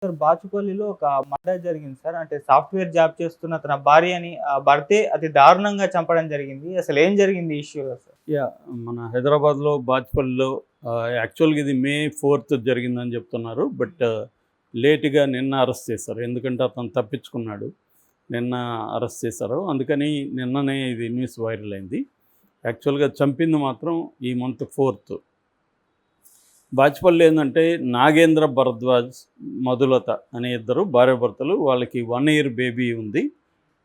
Sir బాచుపల్లిలో ఒక murder జరిగింది sir. అంటే సాఫ్ట్‌వేర్ జాబ్ చేస్తున్న తన భార్యని భర్తే అతి దారుణంగా చంపడం జరిగింది. అసలు ఏం జరిగింది ఈ ఇష్యూలో సార్? యాహ్! మన హైదరాబాద్‌లో బాచ్‌పల్లిలో యాక్చువల్‌గా ఇది మే 4థ్ జరిగిందని చెప్తున్నారు. బట్ లేట్‌గా నిన్న అరెస్ట్ చేశారు. ఎందుకంటే అతను తప్పించుకున్నాడు. నిన్న అరెస్ట్ చేశారు. అందుకని నిన్ననే ఇది న్యూస్ వైరల్ అయింది. యాక్చువల్‌గా చంపింది మాత్రం ఈ మంత్ 4థ్. బాచ్‌పల్లి ఏందంటే నాగేంద్ర భరద్వాజ్, మధులత అనే ఇద్దరు భార్యాభర్తలు. వాళ్ళకి 1 ఇయర్ బేబీ ఉంది.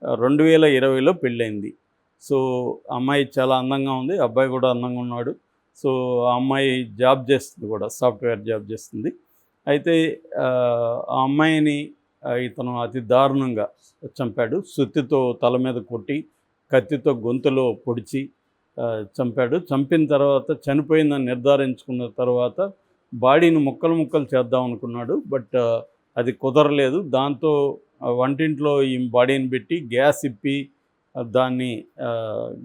2020లో పెళ్ళయింది. సో అమ్మాయి చాలా అందంగా ఉంది. అబ్బాయి కూడా అందంగా ఉన్నాడు. సో ఆ అమ్మాయి జాబ్ చేస్తుంది కూడా, సాఫ్ట్‌వేర్ జాబ్ చేస్తుంది. అయితే ఆ అమ్మాయిని ఇతను అతి దారుణంగా చంపాడు. సుత్తితో తల మీద కొట్టి, కత్తితో గొంతులో పొడిచి చంపాడు. చంపిన తర్వాత చనిపోయిందని నిర్ధారించుకున్న తర్వాత బాడీని ముక్కలు ముక్కలు చేద్దాం అనుకున్నాడు. బట్ అది కుదరలేదు. దాంతో వంటింట్లో ఈ బాడీని పెట్టి గ్యాస్ ఇప్పి దాన్ని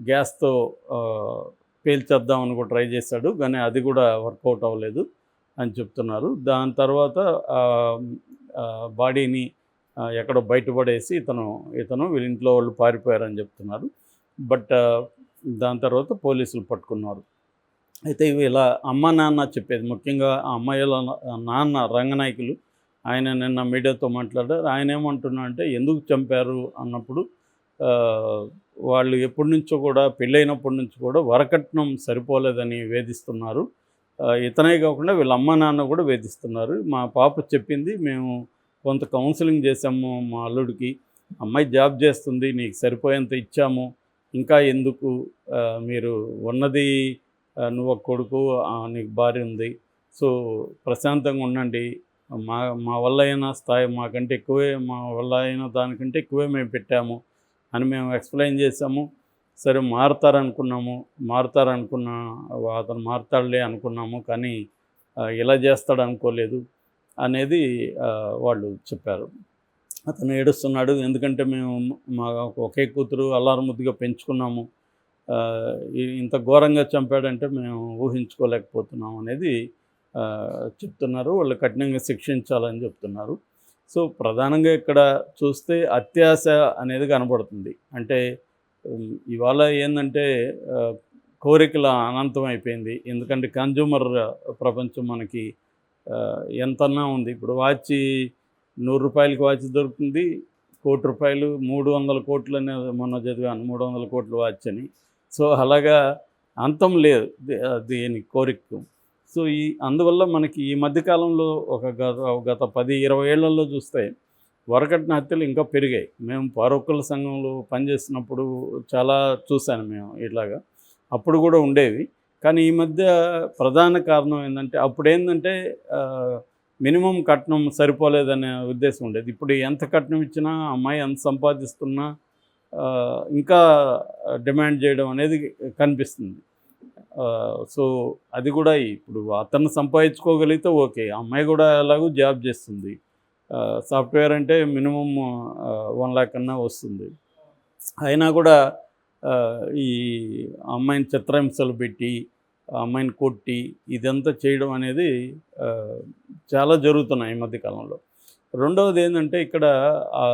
గ్యాస్తో పేల్చేద్దామని కూడా ట్రై చేశాడు. కానీ అది కూడా వర్కౌట్ అవ్వలేదు అని చెప్తున్నారు. దాని తర్వాత బాడీని ఎక్కడో బయటపడేసి ఇతను వీళ్ళ ఇంట్లో వాళ్ళు పారిపోయారని చెప్తున్నారు. బట్ దాని తర్వాత పోలీసులు పట్టుకున్నారు. అయితే వీళ్ళ అమ్మ నాన్న చెప్పేది, ముఖ్యంగా ఆ అమ్మాయిల నాన్న రంగనాయకులు, ఆయన నిన్న మీడియాతో మాట్లాడారు. ఆయన ఏమంటున్నా అంటే ఎందుకు చంపారు అన్నప్పుడు వాళ్ళు ఎప్పటి నుంచో కూడా, పెళ్ళైనప్పటి నుంచి కూడా వరకట్నం సరిపోలేదని వేధిస్తున్నారు. ఇతనే కాకుండా వీళ్ళ అమ్మ నాన్న కూడా వేధిస్తున్నారు. మా పాప చెప్పింది, మేము కొంత కౌన్సిలింగ్ చేసాము మా అల్లుడికి, అమ్మాయి జాబ్ చేస్తుంది, నీకు సరిపోయేంత ఇచ్చాము, ఇంకా ఎందుకు, మీరు ఉన్నది నువ్వు ఒక కొడుకు, నీకు భార్య ఉంది, సో ప్రశాంతంగా ఉండండి, మా వల్ల అయిన స్థాయి మాకంటే ఎక్కువే, మా వల్ల అయిన దానికంటే ఎక్కువే మేము పెట్టాము అని మేము ఎక్స్ప్లెయిన్ చేసాము. సరే మారుతారనుకున్నాము, అతను మారుతాడులే అనుకున్నాము, కానీ ఇలా చేస్తాడు అనుకోలేదు అనేది వాళ్ళు చెప్పారు. అతను ఏడుస్తున్నాడు. ఎందుకంటే మేము మా ఒకే కూతురు అల్లారుముద్దుగా పెంచుకున్నాము, ఇంత ఘోరంగా చంపాడంటే మేము ఊహించుకోలేకపోతున్నాం అనేది చెప్తున్నారు. వాళ్ళు కఠినంగా శిక్షించాలని చెప్తున్నారు. సో ప్రధానంగా ఇక్కడ చూస్తే అత్యాశ అనేది కనబడుతుంది. అంటే ఇవాళ ఏంటంటే కోరికల అనంతం అయిపోయింది. ఎందుకంటే కన్జ్యూమర్ ప్రపంచం మనకి ఎంతన్నా ఉంది. ఇప్పుడు వాచ్ 100 రూపాయలకి వాచ్ దొరుకుతుంది, ₹1,00,00,000, 300 కోట్లు అనేది మొన్న చదివాను, 300 కోట్ల వాచ్ అని. సో అలాగా అంతం లేదు దీని కోరికకు. సో అందువల్ల మనకి ఈ మధ్యకాలంలో గత 10-20 ఏళ్లలో చూస్తే వరకట్న హత్యలు ఇంకా పెరిగాయి. మేము పౌరొక్కల సంఘంలో పనిచేస్తున్నప్పుడు చాలా చూశాను మేము ఇట్లాగా. అప్పుడు కూడా ఉండేవి. కానీ ఈ మధ్య ప్రధాన కారణం ఏంటంటే, అప్పుడేంటంటే మినిమం కట్నం సరిపోలేదనే ఉద్దేశం ఉండేది. ఇప్పుడు ఎంత కట్నం ఇచ్చినా, అమ్మాయి ఎంత సంపాదిస్తున్నా ఇంకా డిమాండ్ చేయడం అనేది కనిపిస్తుంది. సో అది కూడా ఇప్పుడు అతను సంపాదించుకోగలిగితే ఓకే, అమ్మాయి కూడా ఎలాగో జాబ్ చేస్తుంది. సాఫ్ట్వేర్ అంటే మినిమం 1 lakh కన్నా వస్తుంది. అయినా కూడా ఈ అమ్మాయిని చిత్రహింసలు పెట్టి, అమ్మాయిని కొట్టి ఇదంతా చేయడం అనేది చాలా జరుగుతున్నాయి ఈ మధ్యకాలంలో. రెండవది ఏంటంటే, ఇక్కడ ఆ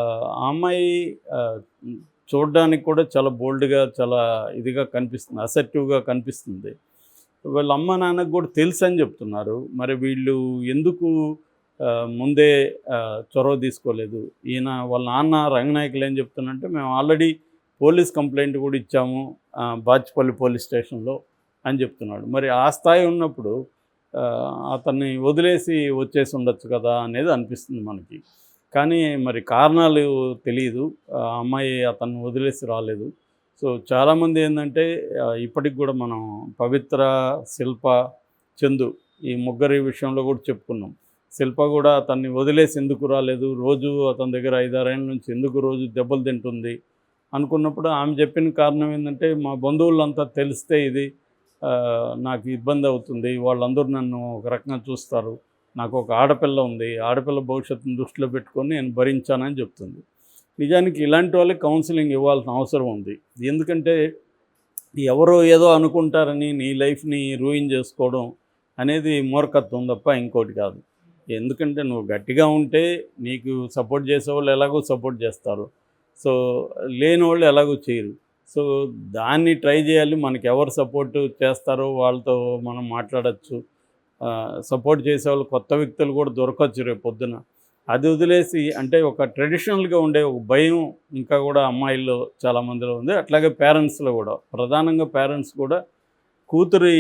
అమ్మాయి చూడడానికి కూడా చాలా బోల్డ్గా, చాలా ఇదిగా కనిపిస్తుంది, అసర్టివ్గా కనిపిస్తుంది. వీళ్ళ అమ్మ నాన్నకు కూడా తెలుసు అని చెప్తున్నారు. మరి వీళ్ళు ఎందుకు ముందే చొరవ తీసుకోలేదు? వాళ్ళ నాన్న రంగనాయకులు ఏం చెప్తున్నారంటే, మేము ఆల్రెడీ పోలీస్ కంప్లైంట్ కూడా ఇచ్చాము బాచ్‌పల్లి పోలీస్ స్టేషన్లో అని చెప్తున్నాడు. మరి ఆ స్థాయి ఉన్నప్పుడు అతన్ని వదిలేసి వచ్చేసి ఉండొచ్చు కదా అనేది అనిపిస్తుంది మనకి. కానీ మరి కారణాలు తెలియదు. అమ్మాయి అతన్ని వదిలేసి రాలేదు. సో చాలామంది ఏంటంటే, ఇప్పటికి కూడా మనం పవిత్ర, శిల్ప, చందు ఈ ముగ్గురి విషయంలో కూడా చెప్పుకున్నాం. శిల్ప కూడా అతన్ని వదిలేసి ఎందుకు రాలేదు, రోజు అతని దగ్గర 5-6 ఏళ్ళ నుంచి ఎందుకు రోజు దెబ్బలు తింటుంది అనుకున్నప్పుడు ఆమె చెప్పిన కారణం ఏంటంటే, మా బంధువులంతా తెలిస్తే ఇది నాకు ఇబ్బంది అవుతుంది, వాళ్ళందరూ నన్ను ఒక రకంగా చూస్తారు, నాకు ఒక ఆడపిల్ల ఉంది, ఆడపిల్ల భవిష్యత్తును దృష్టిలో పెట్టుకొని నేను భరించానని చెప్తుంది. నిజానికి ఇలాంటి వాళ్ళకి కౌన్సిలింగ్ ఇవ్వాల్సిన అవసరం ఉంది. ఎందుకంటే ఎవరో ఏదో అనుకుంటారని నీ లైఫ్ని రూయిన్ చేసుకోవడం అనేది మూర్ఖత్వం తప్ప ఇంకోటి కాదు. ఎందుకంటే నువ్వు గట్టిగా ఉంటే నీకు సపోర్ట్ చేసేవాళ్ళు ఎలాగో సపోర్ట్ చేస్తారు, సో లేని వాళ్ళు ఎలాగో చేయరు. సో దాన్ని ట్రై చేయాలి. మనకి ఎవరు సపోర్ట్ చేస్తారో వాళ్ళతో మనం మాట్లాడచ్చు. సపోర్ట్ చేసేవాళ్ళు కొత్త వ్యక్తులు కూడా దొరకచ్చు రేపు పొద్దున. అది వదిలేసి అంటే ఒక ట్రెడిషనల్గా ఉండే ఒక భయం ఇంకా కూడా అమ్మాయిల్లో చాలామందిలో ఉంది. అట్లాగే పేరెంట్స్లో కూడా, ప్రధానంగా పేరెంట్స్ కూడా కూతురి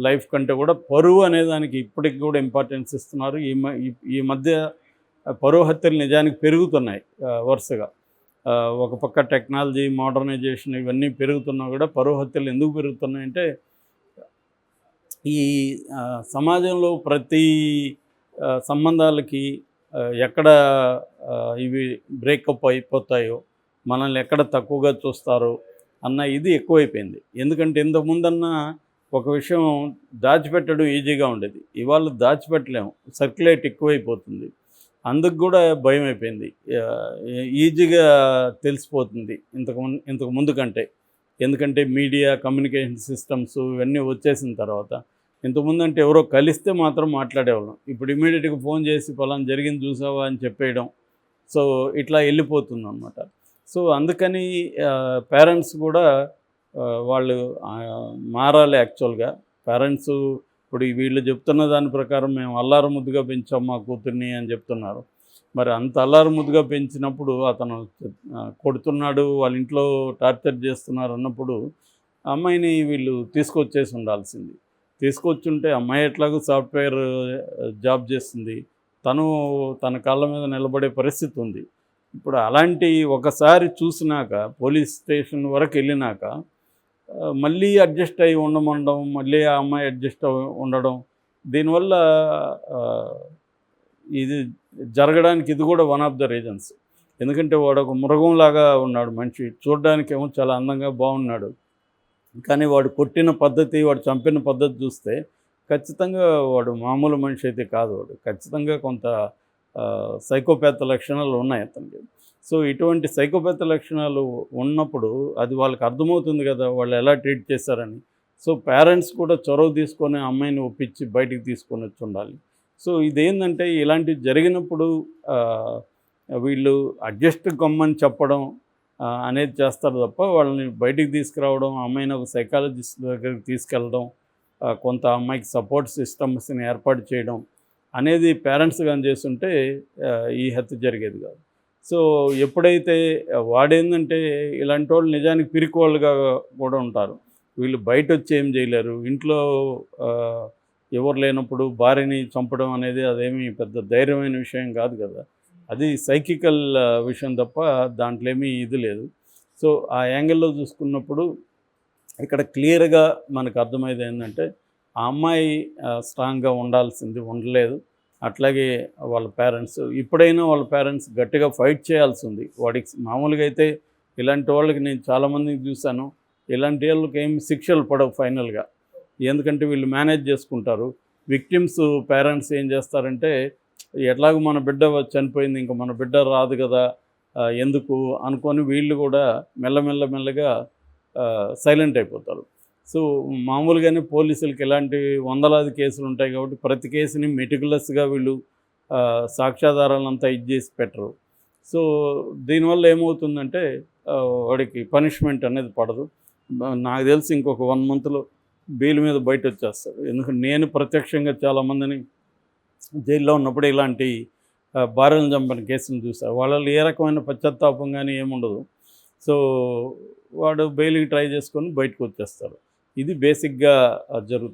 లైఫ్ కంటే కూడా పరువు అనే దానికి ఇప్పటికి కూడా ఇంపార్టెన్స్ ఇస్తున్నారు. ఈ మధ్య పరువు హత్యలు నిజానికి పెరుగుతున్నాయి వరుసగా. ఒక పక్క టెక్నాలజీ, మోడర్నైజేషన్ ఇవన్నీ పెరుగుతున్నా కూడా పరువు హత్యలు ఎందుకు పెరుగుతున్నాయంటే ఈ సమాజంలో ప్రతి సంబంధాలకి ఎక్కడ ఇవి బ్రేకప్ అయిపోతాయో, మనల్ని ఎక్కడ తక్కువగా చూస్తారో అన్న ఇది ఎక్కువైపోయింది. ఎందుకంటే ఇంతకుముందన్నా ఒక విషయం దాచిపెట్టడం ఈజీగా ఉండేది, ఇవాళ దాచిపెట్టలేము, సర్క్యులేట్ ఎక్కువైపోతుంది. అందుకు కూడా భయం అయిపోయింది. ఈజీగా తెలిసిపోతుంది ఇంతకు ముందు కంటే. ఎందుకంటే మీడియా, కమ్యూనికేషన్ సిస్టమ్స్ ఇవన్నీ వచ్చేసిన తర్వాత. ఇంతకుముందు అంటే ఎవరో కలిస్తే మాత్రం మాట్లాడేవాళ్ళం, ఇప్పుడు ఇమీడియట్గా ఫోన్ చేసి పలానా జరిగింది చూసావా అని చెప్పేయడం. సో ఇట్లా వెళ్ళిపోతుంది అన్నమాట. సో అందుకని పేరెంట్స్ కూడా వాళ్ళు మారాలి. యాక్చువల్గా పేరెంట్స్ ఇప్పుడు వీళ్ళు చెప్తున్న దాని ప్రకారం మేము అల్లారు ముద్దుగా పెంచాం మా కూతుర్ని అని చెప్తున్నారు. మరి అంత అల్లారు ముద్దుగా పెంచినప్పుడు అతను కొడుతున్నాడు, వాళ్ళ ఇంట్లో టార్చర్ చేస్తున్నారు అన్నప్పుడు అమ్మాయిని వీళ్ళు తీసుకొచ్చేసి ఉండాల్సింది. తీసుకొచ్చుంటే అమ్మాయి ఎట్లాగో సాఫ్ట్వేర్ జాబ్ చేస్తుంది, తన కాళ్ళ మీద నిలబడే పరిస్థితి ఉంది. ఇప్పుడు అలాంటి ఒకసారి చూసినాక పోలీస్ స్టేషన్ వరకు వెళ్ళినాక మళ్ళీ అడ్జస్ట్ అయ్యి ఉండడం, మళ్ళీ ఆ అమ్మాయి అడ్జస్ట్ ఉండడం, దీనివల్ల ఇది జరగడానికి ఇది కూడా వన్ ఆఫ్ ద రీజన్స్. ఎందుకంటే వాడు ఒక మృగంలాగా ఉన్నాడు మనిషి, చూడడానికేమో చాలా అందంగా బాగున్నాడు, కానీ వాడు కొట్టిన పద్ధతి, వాడు చంపిన పద్ధతి చూస్తే ఖచ్చితంగా వాడు మామూలు మనిషి అయితే కాదు. వాడు ఖచ్చితంగా కొంత సైకోపాత్ లక్షణాలు ఉన్నాయి అతనికి. సో ఇటువంటి సైకోపాత్ లక్షణాలు ఉన్నప్పుడు అది వాళ్ళకి అర్థమవుతుంది కదా వాళ్ళు ఎలా ట్రీట్ చేశారని. సో పేరెంట్స్ కూడా చొరవ తీసుకొని అమ్మాయిని ఒప్పించి బయటికి తీసుకొని వచ్చి ఉండాలి. సో ఇదేంటంటే ఇలాంటివి జరిగినప్పుడు వీళ్ళు అడ్జస్ట్ కమ్మని చెప్పడం అనేది చేస్తారు తప్ప వాళ్ళని బయటికి తీసుకురావడం, అమ్మాయిని ఒక సైకాలజిస్ట్ దగ్గరికి తీసుకెళ్ళడం, కొంత అమ్మాయికి సపోర్ట్ సిస్టమ్స్ని ఏర్పాటు చేయడం అనేది పేరెంట్స్ కానీ చేస్తుంటే ఈ హత్య జరిగేది కాదు. సో ఎప్పుడైతే వాడేందంటే ఇలాంటి వాళ్ళు నిజానికి పిరికి వాళ్ళుగా కూడా ఉంటారు. వీళ్ళు బయట వచ్చి ఏం చేయలేరు. ఇంట్లో ఎవరు లేనప్పుడు భార్యని చంపడం అనేది అదేమీ పెద్ద ధైర్యమైన విషయం కాదు కదా. అది సైకికల్ విషయం తప్ప దాంట్లో ఏమీ ఇది లేదు. సో ఆ యాంగిల్లో చూసుకున్నప్పుడు ఇక్కడ క్లియర్గా మనకు అర్థమయ్యేది ఏంటంటే ఆ అమ్మాయి స్ట్రాంగ్గా ఉండాల్సింది ఉండలేదు. అట్లాగే వాళ్ళ పేరెంట్స్ ఇప్పుడైనా వాళ్ళ పేరెంట్స్ గట్టిగా ఫైట్ చేయాల్సి ఉంది. వాడికి మామూలుగా అయితే ఇలాంటి వాళ్ళకి నేను చాలామందిని చూశాను, ఇలాంటి వాళ్ళకి ఏం శిక్షలు పడవు ఫైనల్గా. ఎందుకంటే వీళ్ళు మేనేజ్ చేసుకుంటారు. విక్టిమ్స్ పేరెంట్స్ ఏం చేస్తారంటే ఎట్లాగో మన బిడ్డ చనిపోయింది, ఇంకా మన బిడ్డ రాదు కదా ఎందుకు అనుకొని వీళ్ళు కూడా మెల్లగా సైలెంట్ అయిపోతారు. సో మామూలుగానే పోలీసులకి ఇలాంటి వందలాది కేసులు ఉంటాయి కాబట్టి ప్రతి కేసుని మెటికులస్గా వీళ్ళు సాక్ష్యాధారాలంతా చేసి పెట్టరు. సో దీనివల్ల ఏమవుతుందంటే వాడికి పనిష్మెంట్ అనేది పడదు. నాకు తెలిసి ఇంకొక 1 monthలో బెయిల్ మీద బయట వచ్చేస్తాడు. ఎందుకంటే నేను ప్రత్యక్షంగా చాలామందిని జైల్లో ఉన్నప్పుడు ఇలాంటి భార్యలను చంపిన కేసును చూశాను. వాళ్ళలో ఏ రకమైన పశ్చాత్తాపం కానీ ఏముండదు. సో వాడు బెయిల్కి ట్రై చేసుకొని బయటకు వచ్చేస్తాడు. ఇది బేసిక్గా జరుగుతుంది.